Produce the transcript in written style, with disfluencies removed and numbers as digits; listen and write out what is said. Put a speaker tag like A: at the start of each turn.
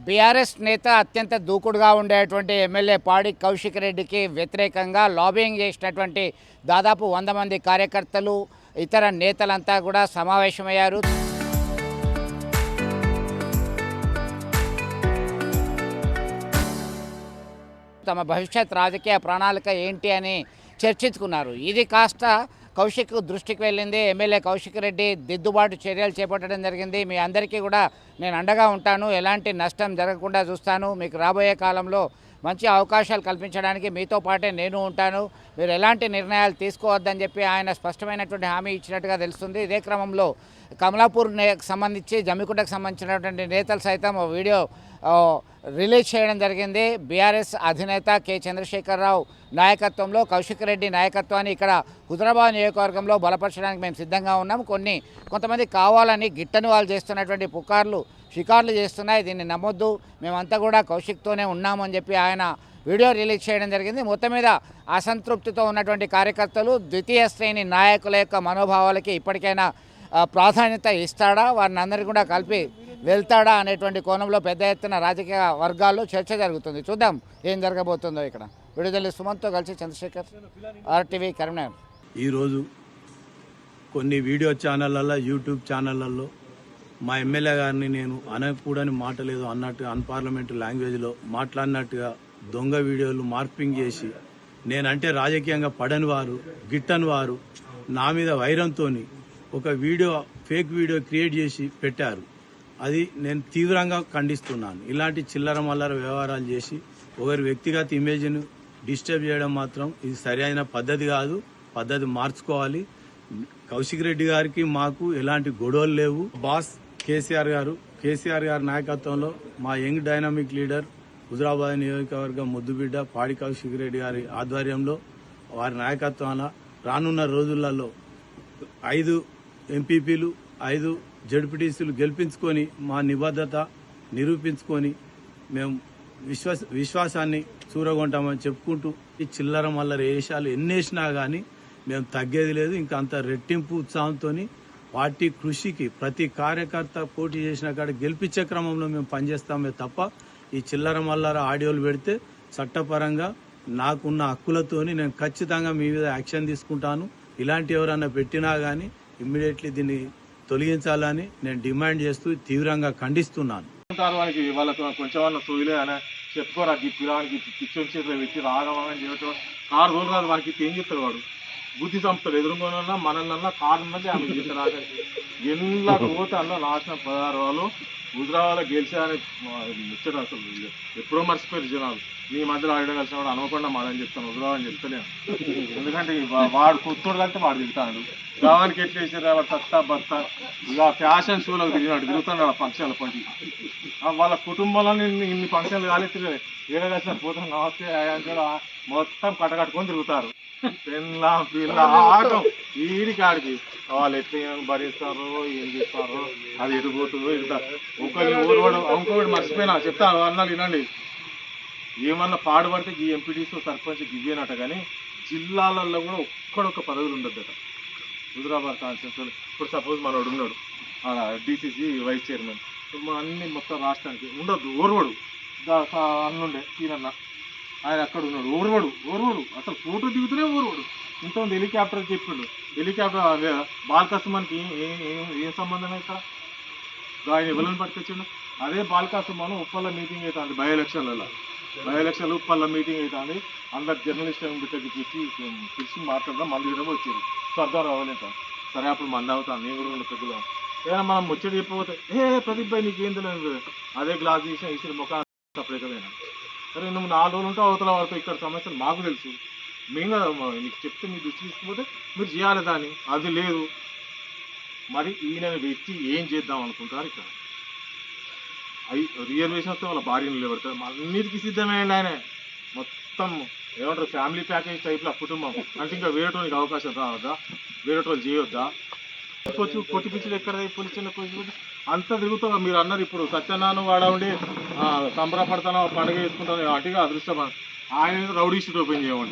A: BRS నేత అత్యంత దూకుడుగా ఉండేటువంటి ఎమ్మెల్యే పాడి కౌశిక్ రెడ్డికి వ్యతిరేకంగా లాబింగ్ చేసినటువంటి దాదాపు 100 మంది కార్యకర్తలు ఇతర నేతలంతా కూడా సమావేశమయ్యారు. తమ భవిష్యత్ రాజకీయ ప్రణాళిక ఏంటి అని చర్చించుకున్నారు. ఇది కాస్త కౌశిక్ దృష్టికి వెళ్ళింది. ఎమ్మెల్యే కౌశిక్ రెడ్డి దిద్దుబాటు చర్యలు చేపట్టడం జరిగింది. మీ అందరికీ కూడా నేను అండగా ఉంటాను, ఎలాంటి నష్టం జరగకుండా చూస్తాను, మీకు రాబోయే కాలంలో మంచి అవకాశాలు కల్పించడానికి మీతో పాటే నేను ఉంటాను, మీరు ఎలాంటి నిర్ణయాలు తీసుకోవద్దని చెప్పి ఆయన స్పష్టమైనటువంటి హామీ ఇచ్చినట్టుగా తెలుస్తుంది. ఇదే క్రమంలో కమలాపూర్కి సంబంధించి జమ్మికుంటకు సంబంధించినటువంటి నేతలు సైతం వీడియో రిలీజ్ చేయడం జరిగింది. బీఆర్ఎస్ అధినేత కె చంద్రశేఖరరావు నాయకత్వంలో కౌశిక్ రెడ్డి నాయకత్వాన్ని ఇక్కడ హుజరాబాద్ నియోజకవర్గంలో బలపరచడానికి మేము సిద్ధంగా ఉన్నాం. కొంతమంది కావాలని గిట్టని వాళ్ళు చేస్తున్నటువంటి పుకార్లు షికార్లు చేస్తున్నాయి, దీన్ని నమ్మొద్దు, మేమంతా కూడా కౌశిక్తోనే ఉన్నామని చెప్పి ఆయన వీడియో రిలీజ్ చేయడం జరిగింది. మొత్తం మీద అసంతృప్తితో ఉన్నటువంటి కార్యకర్తలు ద్వితీయ శ్రేణి నాయకుల యొక్క మనోభావాలకి ఇప్పటికైనా ప్రాధాన్యత ఇస్తాడా, వారిని అందరికీ కూడా కలిపి వెళ్తాడా అనేటువంటి కోణంలో పెద్ద ఎత్తున రాజకీయ వర్గాల్లో చర్చ జరుగుతుంది. చూద్దాం ఏం జరగబోతుందో. ఇక్కడ విడుదల సుమంత్తో కలిసి చంద్రశేఖర్, RTV, కరీంనగర్.
B: ఈరోజు కొన్ని వీడియో ఛానళ్ళల్లో, యూట్యూబ్ ఛానళ్ళల్లో మా ఎమ్మెల్యే గారిని నేను అనకూడని మాట లేదు అన్నట్టుగా అన్పార్లమెంటరీ లాంగ్వేజ్లో మాట్లాడినట్టుగా దొంగ వీడియోలు మార్పింగ్ చేసి నేనంటే రాజకీయంగా పడని వారు, గిట్టని వారు నా మీద వైరంతో ఒక వీడియో, ఫేక్ వీడియో క్రియేట్ చేసి పెట్టారు. అది నేను తీవ్రంగా ఖండిస్తున్నాను. ఇలాంటి చిల్లర మల్లర వ్యవహారాలు చేసి ఒకరి వ్యక్తిగత ఇమేజ్ను డిస్టర్బ్ చేయడం మాత్రం ఇది సరైన పద్ధతి కాదు. పద్ధతి మార్చుకోవాలి. కౌశిక్ రెడ్డి గారికి మాకు ఎలాంటి గొడవలు లేవు. బాస్ కేసీఆర్ గారి నాయకత్వంలో మా యంగ్ డైనామిక్ లీడర్ హుజరాబాద్ నియోజకవర్గం ముద్దుబిడ్డ పాడి కౌశిక్ రెడ్డి గారి ఆధ్వర్యంలో, వారి నాయకత్వాన రానున్న రోజులలో 5 ఎంపీపీలు, 5 జడ్పీటీసీలు గెలిపించుకొని మా నిబద్ధత నిరూపించుకొని మేము విశ్వాసాన్ని చూరగొంటామని చెప్పుకుంటూ ఈ చిల్లర మల్లర వేషాలు ఎన్నేసినా కానీ మేము తగ్గేది లేదు. ఇంకా అంత రెట్టింపు ఉత్సాహంతో పార్టీ కృషికి ప్రతి కార్యకర్త పోటీ చేసిన కాడ గెలిపించే క్రమంలో మేము పనిచేస్తామే తప్ప ఈ చిల్లర మల్లర ఆడియోలు పెడితే చట్టపరంగా నాకున్న హక్కులతోని నేను ఖచ్చితంగా మీ మీద యాక్షన్ తీసుకుంటాను. ఇలాంటి ఎవరన్నా పెట్టినా కానీ ఇమ్మీడియట్లీ దీన్ని తొలగించాలని నేను డిమాండ్ చేస్తూ తీవ్రంగా ఖండిస్తున్నాను.
C: వాళ్ళకు కొంచెం సోయిలే అని చెప్పుకోరా, ఈ పిల్లవానికి పిచ్చోని చేతిలో పెట్టి రాగమని చేయటం 6 రోజులు రాదు. వానికి ఏం చెప్తాడు వాడు? బుద్ధి సంస్థలు ఎదురుకోనన్నా మనల్నన్నా కారు ఉన్నది ఆమె చేత ఎలా పోతే అన్న నాశనం 16 రోజులు హుజరాబాద్లో గెలిచారని ముచ్చడం అసలు ఎప్పుడో మర్చిపోయారు జనాలు. మీ మధ్యలో ఆడడం కలిసిన వాడు అనుకుండా మాడని చెప్తాను, హుజరాబాద్ అని చెప్తలేను. ఎందుకంటే వాడు కొత్తోడు కంటే వాడు తింటాడు. గ్రామానికి ఎట్లా వేసారు వాడు సత్తా భర్త ఇక ఫ్యాషన్ షోలకు తిరుగుతున్నాడు ఫంక్షన్ల పంటి. వాళ్ళ కుటుంబంలో ఇన్ని ఫంక్షన్లు కాలేదు, ఏడ కలిసిన పోతాం నమస్తే అయ్యా మొత్తం కట్టకట్టుకొని తిరుగుతారు. పిల్ల ఆటం ఈడికి ఆడికి వాళ్ళు ఎట్లా భరిస్తారో ఏం చేస్తారో, అది ఎడిపోతుందో ఒకరిని ఊరువాడు ఇంకొకటి మర్చిపోయినా చెప్తాను అన్నాడు. వినండి, ఏమన్నా పాడుపడితే ఈ ఎంపీటీసీ సర్పంచ్ ఇవ్వేనట, కానీ జిల్లాలలో కూడా ఒక్కడొక్క పదవులు ఉండద్దట. హుజరాబాద్ కాన్స్టిట్యూన్సీ ఇప్పుడు సపోజ్ మనోడు ఉన్నాడు DCC వైస్ చైర్మన్, అన్ని మొత్తం రాష్ట్రానికి ఉండొద్దు. ఓర్వడు అన్నుండే ఈయనన్న ఆయన అక్కడ ఉన్నాడు. ఓర్వడు అసలు ఫోటో దిగుతూనే ఓర్వడు. ఇంతమంది హెలికాప్టర్ చెప్పిండు. హెలికాప్టర్ బాల్కసుమానికి ఏం సంబంధం ఇక్కడ? ఆయన ఎవరిని పట్టుకొచ్చిండు? అదే బాల్కసుమాను ఉప్పల్లో మీటింగ్ అవుతుంది, బై ఎలక్షన్లు ఉప్పల్లో మీటింగ్ అవుతుంది. అందరు జర్నలిస్టులను పిలిచి మాట్లాడదాం, మంది కూడా వచ్చారు. స్వర్గం రావాలంట. సరే అప్పుడు మంది అవుతాను, నేను కూడా పెద్దగా ఏదైనా మనం ముచ్చట చెప్పకపోతే ప్రదీప్ భాయ్ నీకేం తెలియదు, అదే గ్లాస్ తీసిన ఇసిన ముఖం సపరేట్గా. సరే నువ్వు 4 రోజులు ఉంటే అవతల వాడితో ఇక్కడ సమస్యలు మాకు తెలుసు, మేము కదా నీకు చెప్తే మీ దృష్టి తీసుకుపోతే మీరు చేయాలి దాన్ని. అది లేదు. మరి ఈయన వ్యక్తి ఏం చేద్దాం అనుకుంటారు? ఇక్కడ రిజర్వేషన్ వస్తే వాళ్ళ భార్యను నిలబెడతారు. అన్నిటికీ సిద్ధమేయండి ఆయన. మొత్తం ఏమంటారు, ఫ్యామిలీ ప్యాకేజ్ టైప్లో కుటుంబం అంటే ఇంకా వేరేటోనికి అవకాశం రావద్దా? వేరేటోళ్ళు చేయొద్దా? కొట్టి పిచ్చులు ఎక్కడ పోలీసులు కొట్టి అంతా తిరుగుతా. మీరు అన్నారు ఇప్పుడు సత్యనారాయణ వాడ ఉండి సంబరపడతానో పండుగ వేసుకుంటానో అటుగా అదృష్టం. ఆయన రౌడీ షీట్ ఓపెన్ చేయమంటారు.